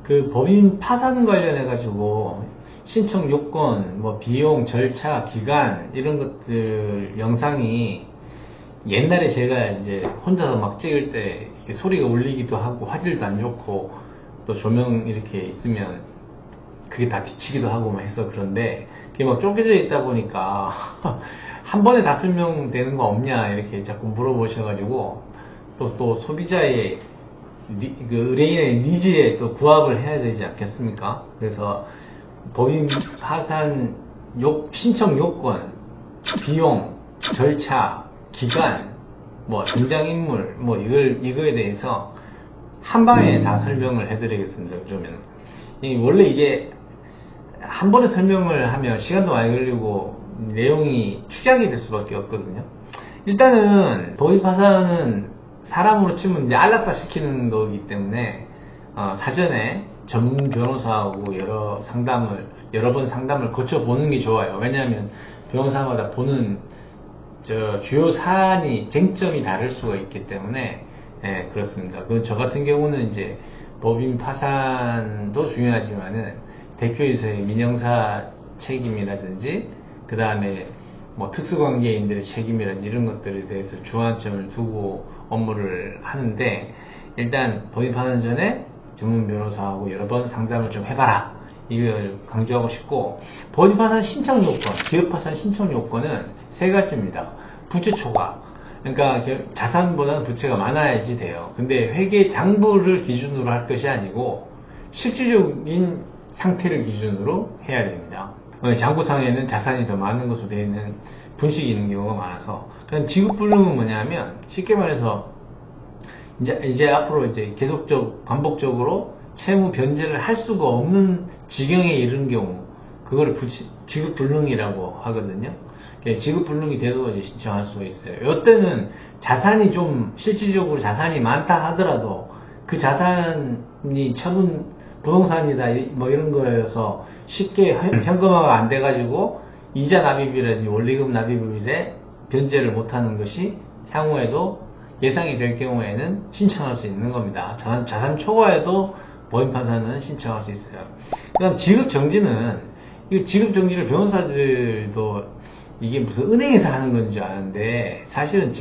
그 법인 파산 관련해 가지고 신청 요건, 뭐 비용, 절차, 기간 이런 것들 영상이 옛날에 제가 이제 혼자서 막 찍을 때 소리가 울리기도 하고 화질도 안 좋고 또 조명 이렇게 있으면 그게 다 비치기도 하고 막 해서 그런데 그게 막 쪼개져 있다 보니까 한 번에 다 설명되는 거 없냐 이렇게 자꾸 물어보셔가지고 또 소비자의 그 의뢰인의 니즈에 또 부합을 해야 되지 않겠습니까? 그래서 법인 파산 신청 요건, 비용, 절차, 기간, 뭐 등장인물, 뭐 이거에 대해서 한 방에 다 설명을 해드리겠습니다. 그러면 원래 이게 한 번에 설명을 하면 시간도 많이 걸리고 내용이 축약이 될 수밖에 없거든요. 일단은 법인 파산은 사람으로 치면 이제 안락사 시키는 거기 때문에 사전에 전문 변호사하고 여러 번 상담을 거쳐보는 게 좋아요. 왜냐하면 변호사마다 보는 주요 사안이 쟁점이 다를 수가 있기 때문에 그렇습니다. 저 같은 경우는 이제 법인 파산도 중요하지만은 대표이사의 민형사 책임이라든지 그 다음에 뭐 특수관계인들의 책임이라든지 이런 것들에 대해서 주안점을 두고 업무를 하는데 일단 법인 파산 전에 전문 변호사하고 여러 번 상담을 좀 해봐라 이걸 강조하고 싶고 법인 파산 신청 요건, 기업 파산 신청 요건은 세 가지입니다. 부채 초과, 그러니까 자산보다는 부채가 많아야지 돼요. 근데 회계 장부를 기준으로 할 것이 아니고 실질적인 상태를 기준으로 해야 됩니다. 장부상에는 자산이 더 많은 것으로 되어 있는 분식이 있는 경우가 많아서 그냥 지급불능은 뭐냐면 쉽게 말해서 이제 앞으로 이제 반복적으로 채무 변제를 할 수가 없는 지경에 이른 경우 그거를 지급불능이라고 하거든요. 지급불능이 돼도 이제 신청할 수가 있어요. 이때는 자산이 좀 실질적으로 자산이 많다 하더라도 그 자산이 처분 부동산이다 뭐 이런 거여서 쉽게 현금화가 안 돼가지고 이자 납입이라든지 원리금 납입일에 변제를 못하는 것이 향후에도 예상이 될 경우에는 신청할 수 있는 겁니다. 자산 초과에도 법인 파산은 신청할 수 있어요. 그 다음 지급정지는 이 지급정지를 변호사들도 이게 무슨 은행에서 하는 건 줄 아는데 사실은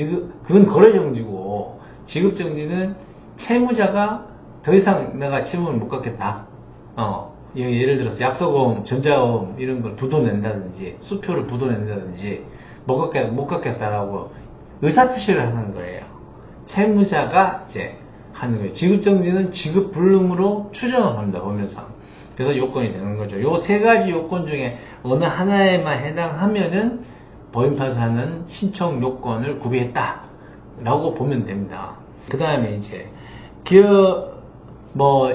그건 거래정지고 지급정지는 채무자가 더 이상 내가 채무를 못 갚겠다. 예를 들어서 약속금, 전자금 이런 걸 부도낸다든지 수표를 부도낸다든지 못 갚겠다라고 의사표시를 하는 거예요. 채무자가 이제 하는 거예요. 지급정지는 지급불능으로 추정을 합니다. 법률상. 그래서 요건이 되는 거죠. 요 세 가지 요건 중에 어느 하나에만 해당하면은 법인 파산은 신청 요건을 구비했다 라고 보면 됩니다. 그 다음에 이제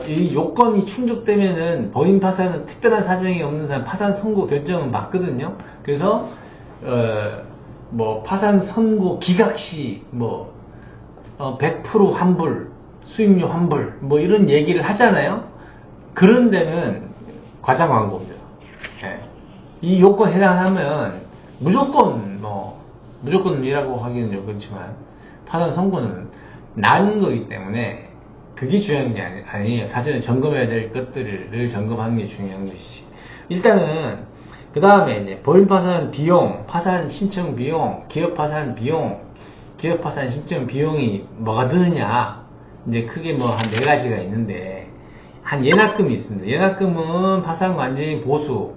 이 요건이 충족되면은 법인 파산은 특별한 사정이 없는 사람 파산 선고 결정은 맞거든요. 그래서 파산 선고 기각 시 100% 환불, 수익료 환불 이런 얘기를 하잖아요. 그런 데는 과장 광고입니다. 이 요건 해당하면 무조건이라고 하기는 그렇지만 파산 선고는 나는 거기 때문에 그게 중요한 게 아니에요. 사전에 점검해야 될 것들을 점검하는 게 중요한 것이지. 일단은 그 다음에 이제 법인 파산 비용, 파산 신청 비용, 기업 파산 비용, 기업 파산 신청 비용이 뭐가 드느냐 이제 크게 한 네 가지가 있는데 한 예납금이 있습니다. 예납금은 파산 관제인 보수,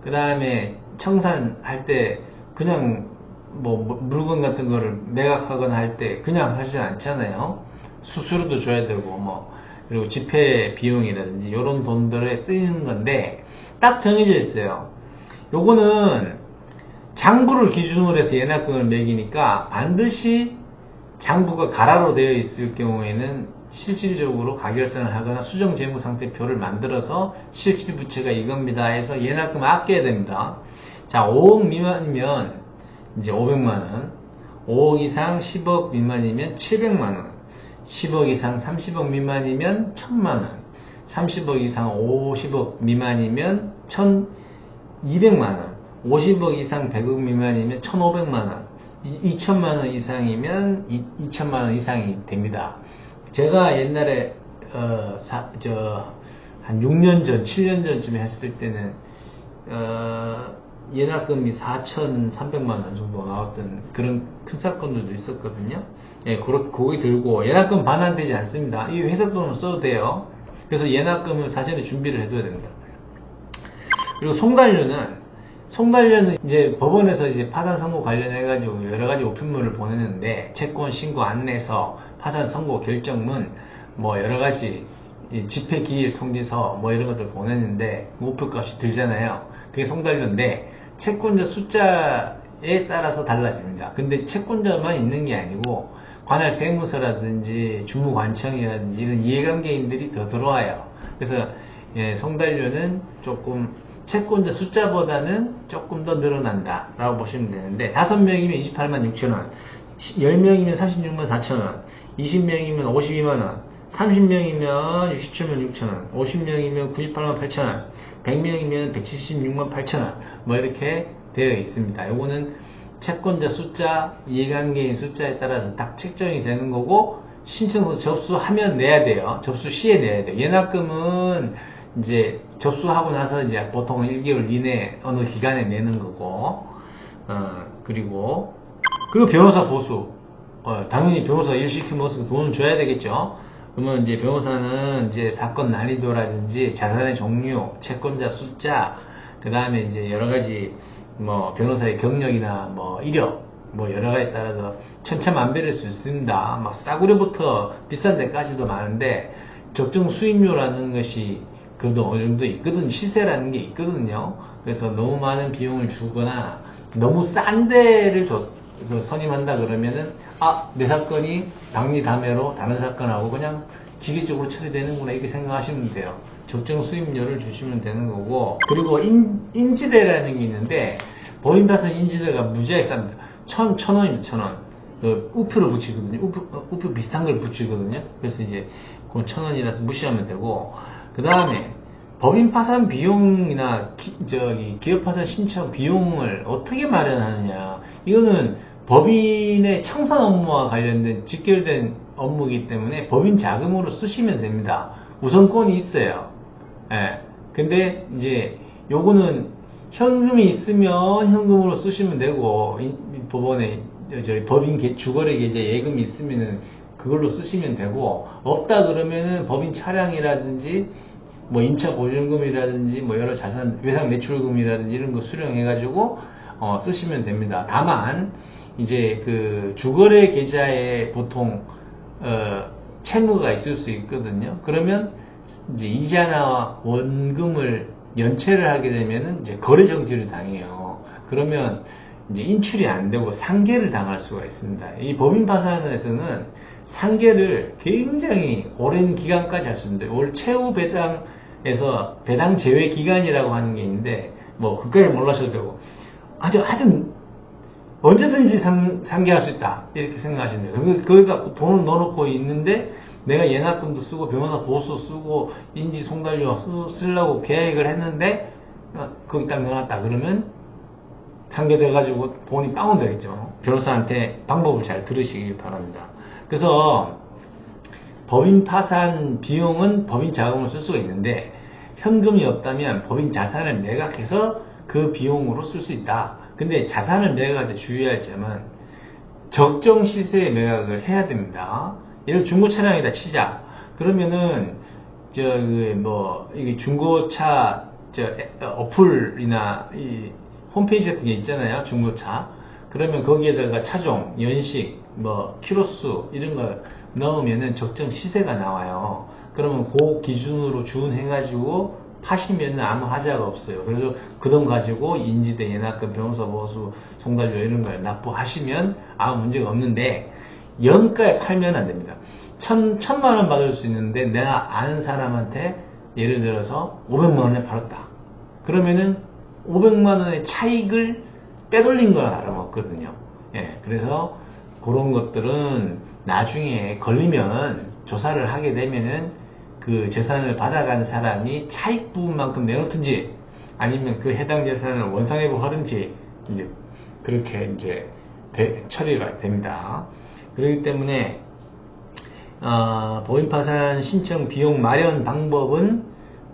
그 다음에 청산할 때 그냥 물건 같은 거를 매각하거나 할 때 그냥 하지 않잖아요. 수수료도 줘야 되고 그리고 집회 비용이라든지 이런 돈들에 쓰이는 건데 딱 정해져 있어요. 요거는 장부를 기준으로 해서 예납금을 매기니까 반드시 장부가 가라로 되어 있을 경우에는 실질적으로 가결선을 하거나 수정재무상태표를 만들어서 실질부채가 이겁니다 해서 예납금을 아껴야 됩니다. 자, 5억 미만이면 이제 500만원, 5억 이상 10억 미만이면 700만원, 10억 이상 30억 미만이면 1000만원, 30억 이상 50억 미만이면 1200만원, 50억 이상 100억 미만이면 1500만원, 2000만원 이상이면 2000만원 이상이 됩니다. 제가 옛날에 한 6년 전, 7년 전쯤에 했을 때는 예납금이 4,300만 원 정도 나왔던 그런 큰 사건들도 있었거든요. 예, 그게 들고 예납금 반환되지 않습니다. 이 회사 돈을 써도 돼요. 그래서 예납금을 사전에 준비를 해둬야 됩니다. 그리고 송달료는 이제 법원에서 이제 파산 선고 관련해가지고 여러 가지 우편물을 보내는데 채권 신고 안내서, 파산 선고 결정문, 뭐 여러 가지 집회 기일 통지서 뭐 이런 것들 보냈는데 우표값이 들잖아요. 그게 송달료인데 채권자 숫자에 따라서 달라집니다. 근데 채권자만 있는 게 아니고 관할 세무서라든지 주무관청이라든지 이런 이해관계인들이 더 들어와요. 그래서 예, 송달료는 조금 채권자 숫자보다는 조금 더 늘어난다 라고 보시면 되는데 5명이면 28만 6천원, 10명이면 36만 4천원, 20명이면 52만원, 30명이면 67만 6천원, 50명이면 98만 8천원, 100명이면 176만 8천원 뭐 이렇게 되어 있습니다. 요거는 채권자 숫자, 이해관계인 숫자에 따라서 딱 책정이 되는 거고 신청서 접수하면 내야 돼요. 접수 시에 내야 돼요. 예납금은 이제 접수하고 나서 이제 보통 1개월 이내 어느 기간에 내는 거고, 그리고 변호사 보수. 당연히 변호사 일 시키면서 돈을 줘야 되겠죠. 그러면 이제 변호사는 이제 사건 난이도라든지 자산의 종류, 채권자 숫자, 그 다음에 이제 여러 가지 뭐 변호사의 경력이나 뭐 이력, 뭐 여러 가지에 따라서 천차만별일 수 있습니다. 막 싸구려부터 비싼 데까지도 많은데 적정 수임료라는 것이 그래도 어느 정도 있거든. 시세라는 게 있거든요. 그래서 너무 많은 비용을 주거나 너무 싼 데를 선임한다 그러면은 내 사건이 박리담회로 다른 사건하고 그냥 기계적으로 처리되는구나 이렇게 생각하시면 돼요. 적정 수임료를 주시면 되는 거고, 그리고 인지대라는 게 있는데 법인파산 인지대가 무지하게 쌉니다. 1,000원입니다. 1,000원. 우표를 붙이거든요. 우표 비슷한 걸 붙이거든요. 그래서 이제 그건 1,000원이라서 무시하면 되고, 그 다음에 법인 파산 비용이나 기업 파산 신청 비용을 어떻게 마련하느냐. 이거는 법인의 청산 업무와 관련된 직결된 업무이기 때문에 법인 자금으로 쓰시면 됩니다. 우선권이 있어요. 예. 근데 이제 요거는 현금이 있으면 현금으로 쓰시면 되고, 법원에 법인 주거래 계좌 예금이 있으면은 그걸로 쓰시면 되고, 없다 그러면은 법인 차량이라든지 뭐 임차 보증금이라든지 뭐 여러 자산 외상 매출금이라든지 이런 거 수령해 가지고 쓰시면 됩니다. 다만 이제 그 주거래 계좌에 보통 채무가 있을 수 있거든요. 그러면 이제 이자나 원금을 연체를 하게 되면은 이제 거래 정지를 당해요. 그러면 이제 인출이 안 되고 상계를 당할 수가 있습니다. 이 법인 파산에서는 상계를 굉장히 오랜 기간까지 할 수 있는데, 올 최후 배당에서 배당 제외 기간이라고 하는 게 있는데, 뭐 그까지 몰라셔도 되고, 아주 언제든지 상계할 수 있다 이렇게 생각하시면 돼요. 거기다 돈을 넣어놓고 있는데 내가 예납금도 쓰고 변호사 보수 쓰고 인지 송달료 쓰려고 계획을 했는데 거기 딱 넣어놨다 그러면 상계돼가지고 돈이 빵원 되겠죠. 변호사한테 방법을 잘 들으시길 바랍니다. 그래서 법인 파산 비용은 법인 자금을 쓸 수가 있는데 현금이 없다면 법인 자산을 매각해서 그 비용으로 쓸 수 있다. 근데 자산을 매각할 때 주의할 점은 적정 시세에 매각을 해야 됩니다. 예를 중고 차량이다 치자. 그러면은 이게 중고차 어플이나 이 홈페이지 같은 게 있잖아요. 중고차. 그러면 거기에다가 차종, 연식, 뭐 키로수 이런 거 넣으면은 적정 시세가 나와요. 그러면 그 기준으로 주문해가지고 파시면 아무 하자가 없어요. 그래서 그 돈 가지고 인지대, 예납금, 변호사 보수, 송달료 이런 걸 납부하시면 아무 문제가 없는데 연가에 팔면 안 됩니다. 1,000만 원 받을 수 있는데 내가 아는 사람한테 예를 들어서 500만 원에 팔았다. 그러면은 500만 원의 차익을 빼돌린 거나 다름없거든요. 예, 그래서 그런 것들은 나중에 걸리면 조사를 하게 되면은 그 재산을 받아가는 사람이 차익 부분만큼 내놓든지 아니면 그 해당 재산을 원상회복하든지 이제 그렇게 이제 처리가 됩니다. 그렇기 때문에 법인파산 신청 비용 마련 방법은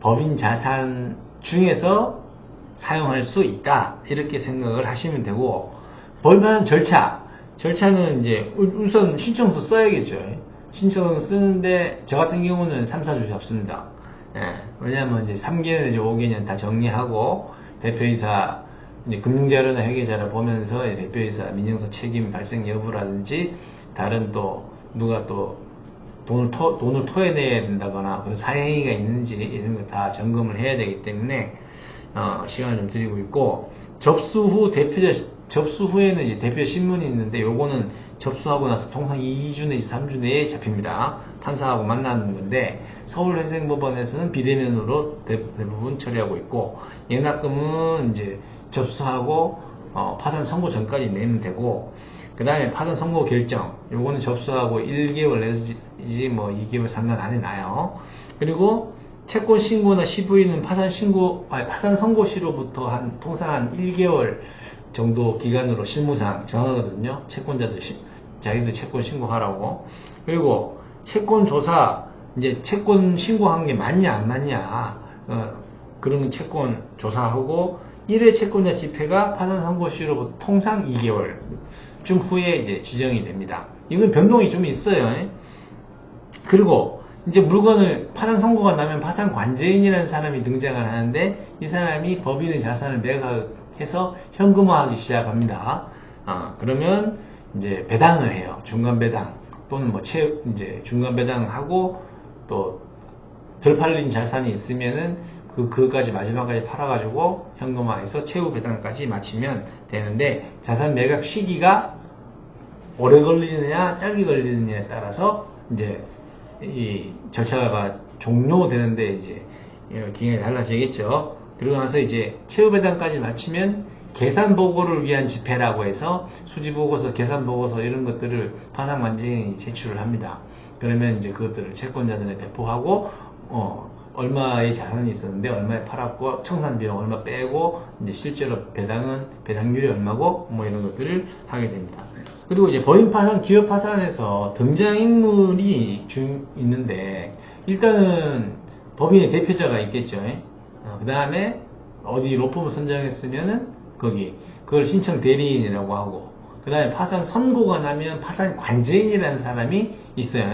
법인 자산 중에서 사용할 수 있다. 이렇게 생각을 하시면 되고, 법인파산 절차는 이제 우선 신청서 써야겠죠. 신청서 쓰는데 저 같은 경우는 3, 4주 잡습니다. 예, 왜냐하면 이제 3개년, 이제 5개년 다 정리하고 대표이사 이제 금융자료나 회계자료 보면서 대표이사 민영사 책임 발생 여부라든지 다른 또 누가 또 돈을 토해내야 된다거나 그런 사행위가 있는지 이런 걸 다 점검을 해야 되기 때문에 시간을 좀 드리고 있고, 접수 후에는 이제 대표 신문이 있는데 요거는 접수하고 나서 통상 2주 내지 3주 내에 잡힙니다. 판사하고 만나는 건데 서울회생법원에서는 비대면으로 대부분 처리하고 있고, 영납금은 이제 접수하고 파산 선고 전까지 내면 되고, 그 다음에 파산 선고 결정 요거는 접수하고 1개월 내지 뭐 2개월 상관 안에 나요. 그리고 채권 신고나 시부인은 파산 선고시로부터 통상 한 1개월 정도 기간으로 실무상 정하거든요. 채권자들 자기들 채권 신고하라고. 그리고 채권 조사, 이제 채권 신고한 게 맞냐 안 맞냐, 그러면 채권 조사하고 1회 채권자 집회가 파산 선고시로부터 통상 2개월 좀 후에 이제 지정이 됩니다. 이건 변동이 좀 있어요. 그리고 이제 물건을 파산 선고가 나면 파산 관제인이라는 사람이 등장을 하는데, 이 사람이 법인의 자산을 매각해서 현금화하기 시작합니다. 그러면 이제 배당을 해요. 중간 배당 또는 뭐 이제 중간 배당하고 또 덜 팔린 자산이 있으면은 그거까지 마지막까지 팔아가지고 현금화해서 최후 배당까지 마치면 되는데, 자산 매각 시기가 오래 걸리느냐 짧게 걸리느냐에 따라서 이제 이 절차가 종료되는데 이제 기간이 달라지겠죠. 그러고 나서 이제 최후 배당까지 마치면 계산 보고를 위한 집회라고 해서 수지 보고서, 계산 보고서 이런 것들을 파산 관제인이 제출을 합니다. 그러면 이제 그것들을 채권자들에 배포하고 얼마의 자산이 있었는데 얼마에 팔았고 청산 비용 얼마 빼고 이제 실제로 배당률이 얼마고 뭐 이런 것들을 하게 됩니다. 그리고 이제 법인 파산, 기업 파산에서 등장인물이 있는데, 일단은 법인의 대표자가 있겠죠. 그 다음에 어디 로펌을 선정했으면은 그걸 신청 대리인이라고 하고, 그 다음에 파산 선고가 나면 파산 관제인이라는 사람이 있어요.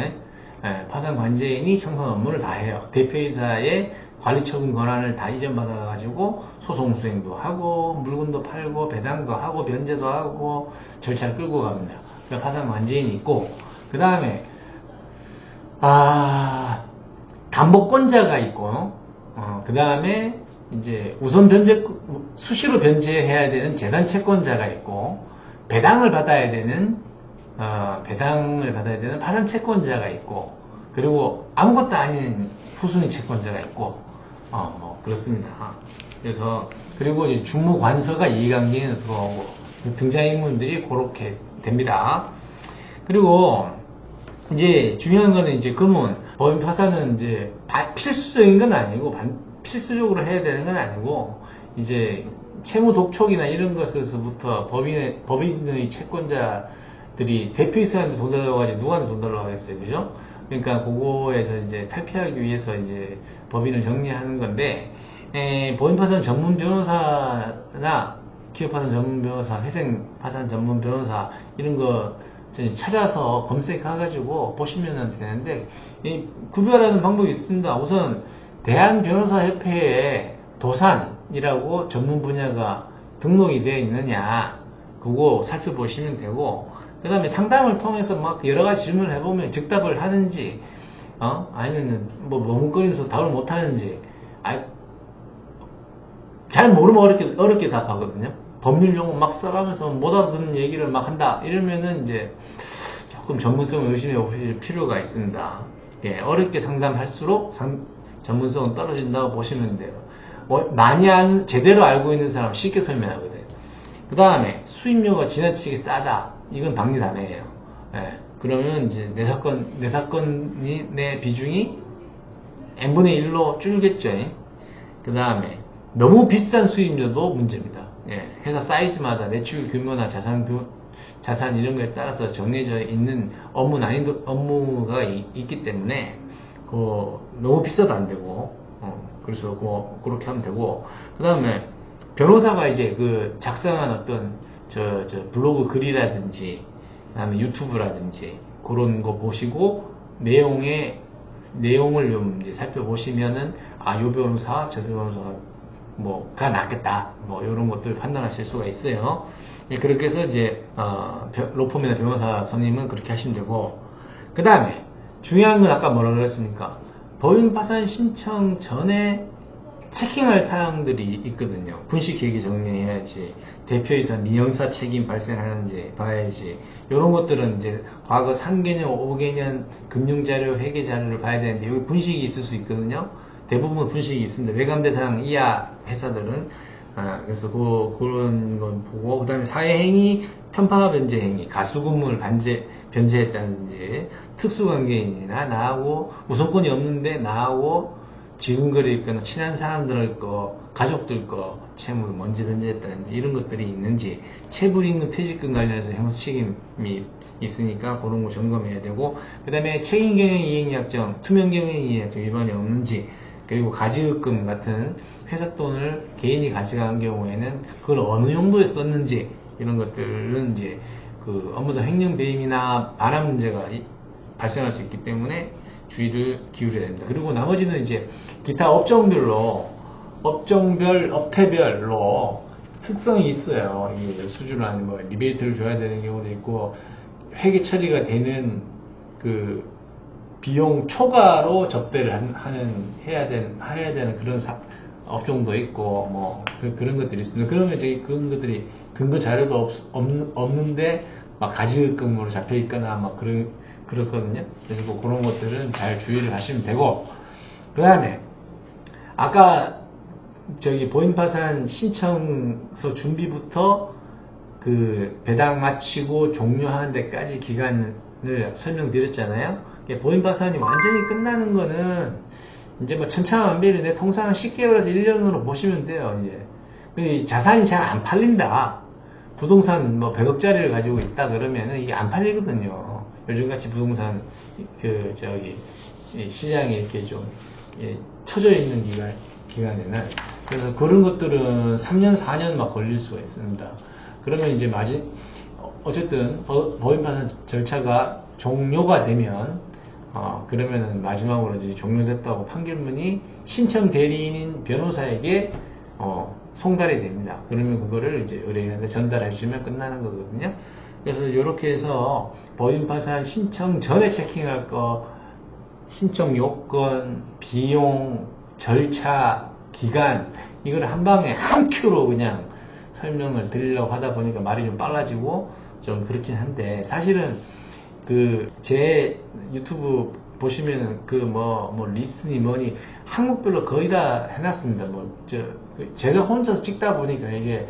파산 관제인이 청산 업무를 다 해요. 대표이사의 관리처분 권한을 다 이전받아가지고 소송 수행도 하고 물건도 팔고 배당도 하고 변제도 하고 절차를 끌고 갑니다. 그러니까 파산 관제인이 있고, 그 다음에 담보권자가 있고, 그 다음에 이제 우선 수시로 변제해야 되는 재단 채권자가 있고, 배당을 받아야 되는 파산 채권자가 있고, 그리고 아무것도 아닌 후순위 채권자가 있고, 뭐 그렇습니다. 그래서 그리고 이제 주무관서가 이해관계에 들어오고, 등장인물들이 그렇게 됩니다. 그리고 이제 중요한 거는 이제 그러면 법인 파산은 이제 필수적인 건 아니고 필수적으로 해야 되는 건 아니고, 이제 채무 독촉이나 이런 것에서부터 법인의 채권자들이 대표이사한테 돈 달라고 하지 누구한테 돈 달라고 하겠어요, 그죠? 그러니까 그거에서 이제 탈피하기 위해서 이제 법인을 정리하는 건데, 법인 파산 전문 변호사나 기업 파산 전문 변호사, 회생 파산 전문 변호사 이런 거 찾아서 검색해가지고 보시면 되는데, 구별하는 방법이 있습니다. 우선 대한변호사협회에 도산이라고 전문 분야가 등록이 되어 있느냐, 그거 살펴보시면 되고, 그 다음에 상담을 통해서 막 여러가지 질문을 해보면 즉답을 하는지, 아니면 뭐 머뭇거리면서 답을 못하는지, 잘 모르면 어렵게 답하거든요. 법률 용어 막 써가면서 못 알아듣는 얘기를 막 한다 이러면은 이제 조금 전문성을 의심해 보실 필요가 있습니다. 어렵게 상담할수록 전문성은 떨어진다고 보시면 돼요. 제대로 알고 있는 사람 쉽게 설명하거든요. 그 다음에 수임료가 지나치게 싸다, 이건 박리담이에요. 그러면 이제 내 사건의 비중이 n분의 1로 줄겠죠. 그 다음에 너무 비싼 수임료도 문제입니다. 회사 사이즈마다 매출 규모나 자산 이런 거에 따라서 정해져 있는 업무가 있기 때문에 너무 비싸도 안 되고, 그래서 그렇게 하면 되고, 그 다음에 변호사가 이제 그 작성한 어떤 저 블로그 글이라든지, 그 다음에 유튜브라든지, 그런 거 보시고, 내용을 좀 이제 살펴보시면은, 아, 요 변호사, 저 변호사가 가 낫겠다. 이런 것들 판단하실 수가 있어요. 예, 그렇게 해서 이제, 로펌이나 변호사 선임은 그렇게 하시면 되고, 그 다음에, 중요한 건 아까 뭐라 그랬습니까? 법인 파산 신청 전에 체킹할 사항들이 있거든요. 분식회계 정리해야지, 대표이사 민영사 책임 발생하는지 봐야지, 이런 것들은 이제 과거 3개년, 5개년 금융자료, 회계자료를 봐야 되는데, 여기 분식이 있을 수 있거든요. 대부분 분식이 있습니다. 외감대상 이하 회사들은. 그래서 그런 건 보고, 그 다음에 사회행위, 편파 변제 행위, 가수근무를 변제했다든지, 특수관계인이나 나하고 우선권이 없는데 나하고 지근거리 있거나 친한 사람들 거, 가족들 거 채무를 먼저 변제했다든지 이런 것들이 있는지, 체불임금, 퇴직금 관련해서 형사 책임이 있으니까 그런 거 점검해야 되고, 그 다음에 책임경영이익약정, 투명경영이익약정 위반이 없는지, 그리고 가지급금 같은 회사 돈을 개인이 가져간 경우에는 그걸 어느 용도에 썼는지, 이런 것들은 이제 그 업무상 횡령 배임이나 반환 문제가 발생할 수 있기 때문에 주의를 기울여야 됩니다. 그리고 나머지는 이제 기타 업종별로, 업태별로 특성이 있어요. 이게 수준한 리베이트를 줘야 되는 경우도 있고, 회계 처리가 되는 그 비용 초과로 접대를 해야 되는 그런 업종도 있고, 그런 것들이 있습니다. 그러면 이제 그런 것들이 근거 자료가 없는데, 가지급금으로 잡혀 있거나, 그렇거든요. 그래서 그런 것들은 잘 주의를 하시면 되고, 그 다음에, 아까, 보인파산 신청서 준비부터 그 배당 마치고 종료하는 데까지 기간을 설명드렸잖아요. 보인파산이 완전히 끝나는 거는 이제 천차만별인데 통상 10개월에서 1년으로 보시면 돼요. 이제 자산이 잘 안 팔린다. 부동산 100억짜리를 가지고 있다 그러면은 이게 안 팔리거든요. 요즘같이 부동산 시장에 이렇게 좀 처져 있는 기간에는. 그래서 그런 것들은 3년 4년 막 걸릴 수가 있습니다. 그러면 이제 어쨌든 법인파산 절차가 종료가 되면 그러면은 마지막으로 이제 종료됐다고 판결문이 신청 대리인인 변호사에게 송달이 됩니다. 그러면 그거를 이제 의뢰인한테 전달해 주시면 끝나는 거거든요. 그래서 이렇게 해서 법인파산 신청 전에 체킹할 거, 신청 요건, 비용, 절차, 기간, 이걸 한 방에 한 큐로 그냥 설명을 드리려고 하다 보니까 말이 좀 빨라지고 좀 그렇긴 한데, 사실은 제 유튜브 보시면은 리스니 뭐니 항목별로 거의 다 해놨습니다. 제가 혼자서 찍다 보니까 이게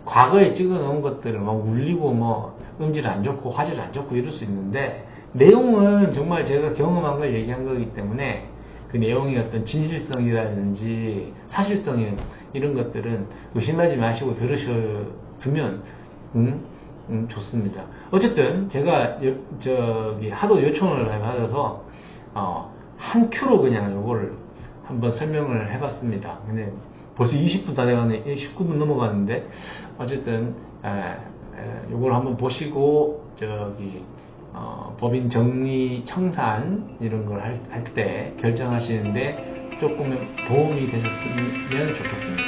과거에 찍어 놓은 것들을 울리고 음질 안 좋고 화질 안 좋고 이럴 수 있는데, 내용은 정말 제가 경험한 걸 얘기한 거기 때문에 그 내용의 어떤 진실성이라든지 사실성 이런 것들은 의심하지 마시고 들으셔두면 좋습니다. 어쨌든 제가 하도 요청을 받아서 한 큐로 그냥 요거를 한번 설명을 해봤습니다. 근데 벌써 20분 다 돼가네. 19분 넘어가는데, 어쨌든 요걸 한번 보시고 법인 정리 청산 이런 걸 할 때 결정하시는데 조금 도움이 되셨으면 좋겠습니다.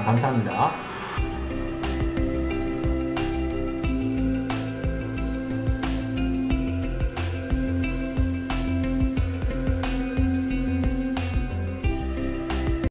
감사합니다.